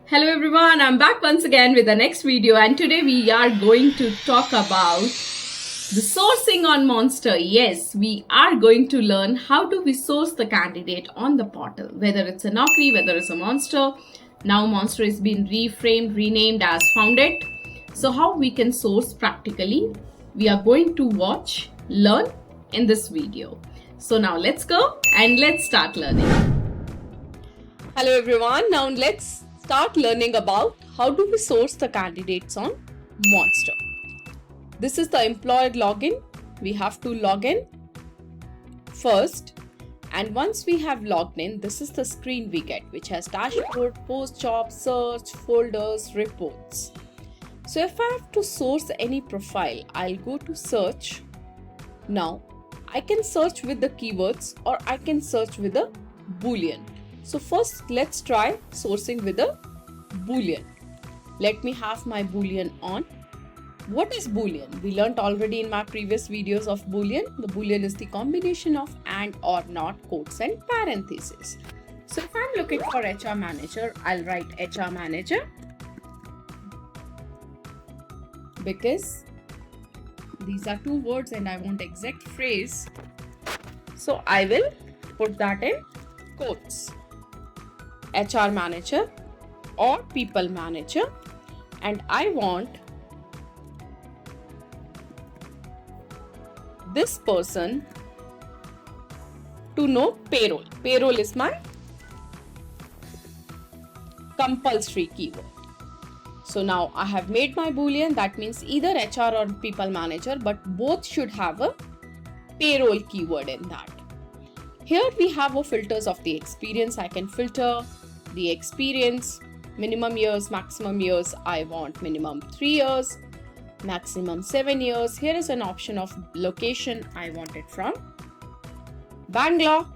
Hello everyone, I'm back once again with the next video, and today we are going to talk about the sourcing on Monster. Yes, we are going to learn how do we source the candidate on the portal, whether it's a Naukri, whether it's a Monster. Now Monster is being renamed as Foundit. So how we can source practically, we are going to learn in this video. So now let's go and let's start learning. Hello everyone, now let's start learning about how do we source the candidates on Monster. This is the employer login. We have to log in first, and once we have logged in, this is the screen we get, which has dashboard, post job, search, folders, reports. So if I have to source any profile, I'll go to search. Now I can search with the keywords or I can search with a Boolean. So first let's try sourcing with a Boolean. Let me have my Boolean on. What is Boolean? We learnt already in my previous videos of Boolean. The Boolean is the combination of and or not, quotes and parentheses. So if I'm looking for HR manager, I'll write HR manager because these are two words and I want exact phrase. So I will put that in quotes. HR manager or people manager, and I want this person to know payroll. Payroll is my compulsory keyword. So now I have made my Boolean. That means either HR or people manager, but both should have a payroll keyword in that. Here we have a filters of the experience. I can filter the experience, minimum years, maximum years. I want minimum 3 years, maximum 7 years. Here is an option of location. I want it from Bangalore.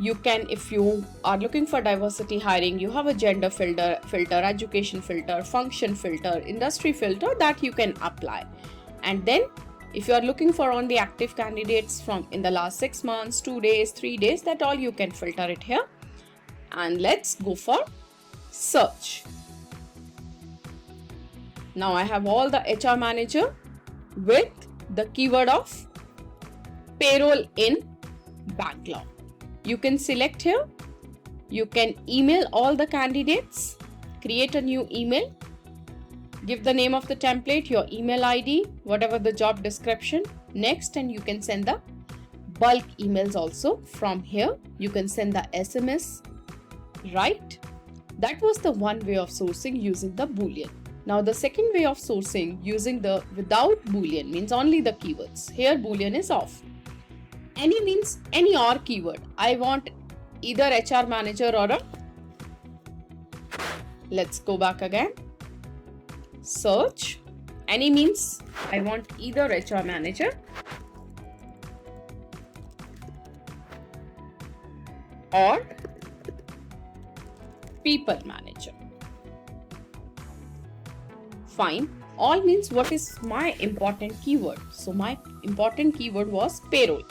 You can, if you are looking for diversity hiring, you have a gender filter, education filter, function filter, industry filter that you can apply. And then if you are looking for only active candidates from in the last 6 months, 2 days, 3 days, that all you can filter it here. And let's go for search. Now I have all the HR manager with the keyword of payroll in Bangalore. You can select here. You can email all the candidates, create a new email, give the name of the template, your email ID, whatever the job description, next, and you can send the bulk emails also from here. You can send the SMS, right? That was the one way of sourcing using the Boolean. Now the second way of sourcing using the without Boolean means only the keywords. Here Boolean is off. Any means any or keyword. I want either HR manager or a, let's go back again. Search. Any means I want either HR manager or people manager. Fine. All means what is my important keyword. So my important keyword was payroll,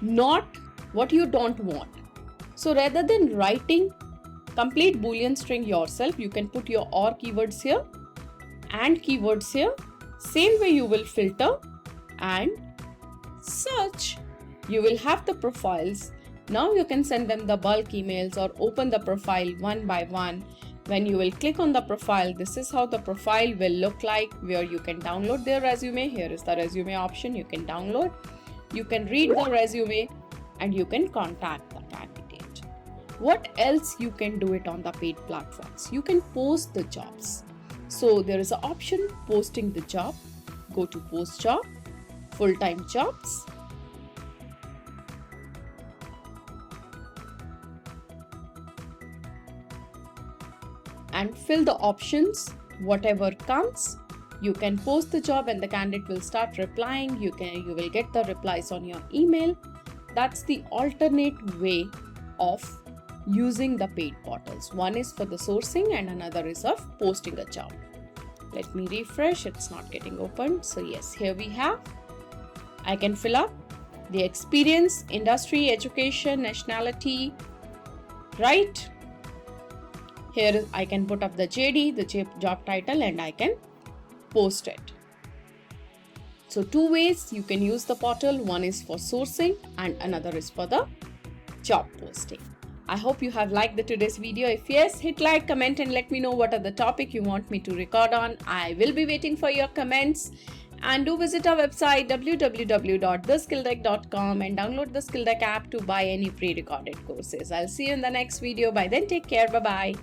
not what you don't want. So rather than writing complete Boolean string yourself, you can put your or keywords here and keywords here. Same way you will filter and search. You will have the profiles. Now you can send them the bulk emails or open the profile one by one. When you will click on the profile, this is how the profile will look like, where you can download their resume. Here is the resume option. You can download. You can read the resume and you can contact the candidate. What else you can do it on the paid platforms? You can post the jobs. So there is an option posting the job. Go to post job, full-time jobs. And fill the options, whatever comes. You can post the job and the candidate will start replying. You will get the replies on your email. That's the alternate way of using the paid portals. One is for the sourcing and another is of posting a job. Let me refresh. It's not getting opened. So yes, here we have. I can fill up the experience, industry, education, nationality, right? Here I can put up the JD, the job title, and I can post it. So 2 ways you can use the portal. One is for sourcing and another is for the job posting. I hope you have liked today's video. If yes, hit like, comment and let me know what are the topic you want me to record on. I will be waiting for your comments. And do visit our website www.theskilldeck.com and download the Skilldeck app to buy any pre-recorded courses. I'll see you in the next video. By then, take care. Bye-bye.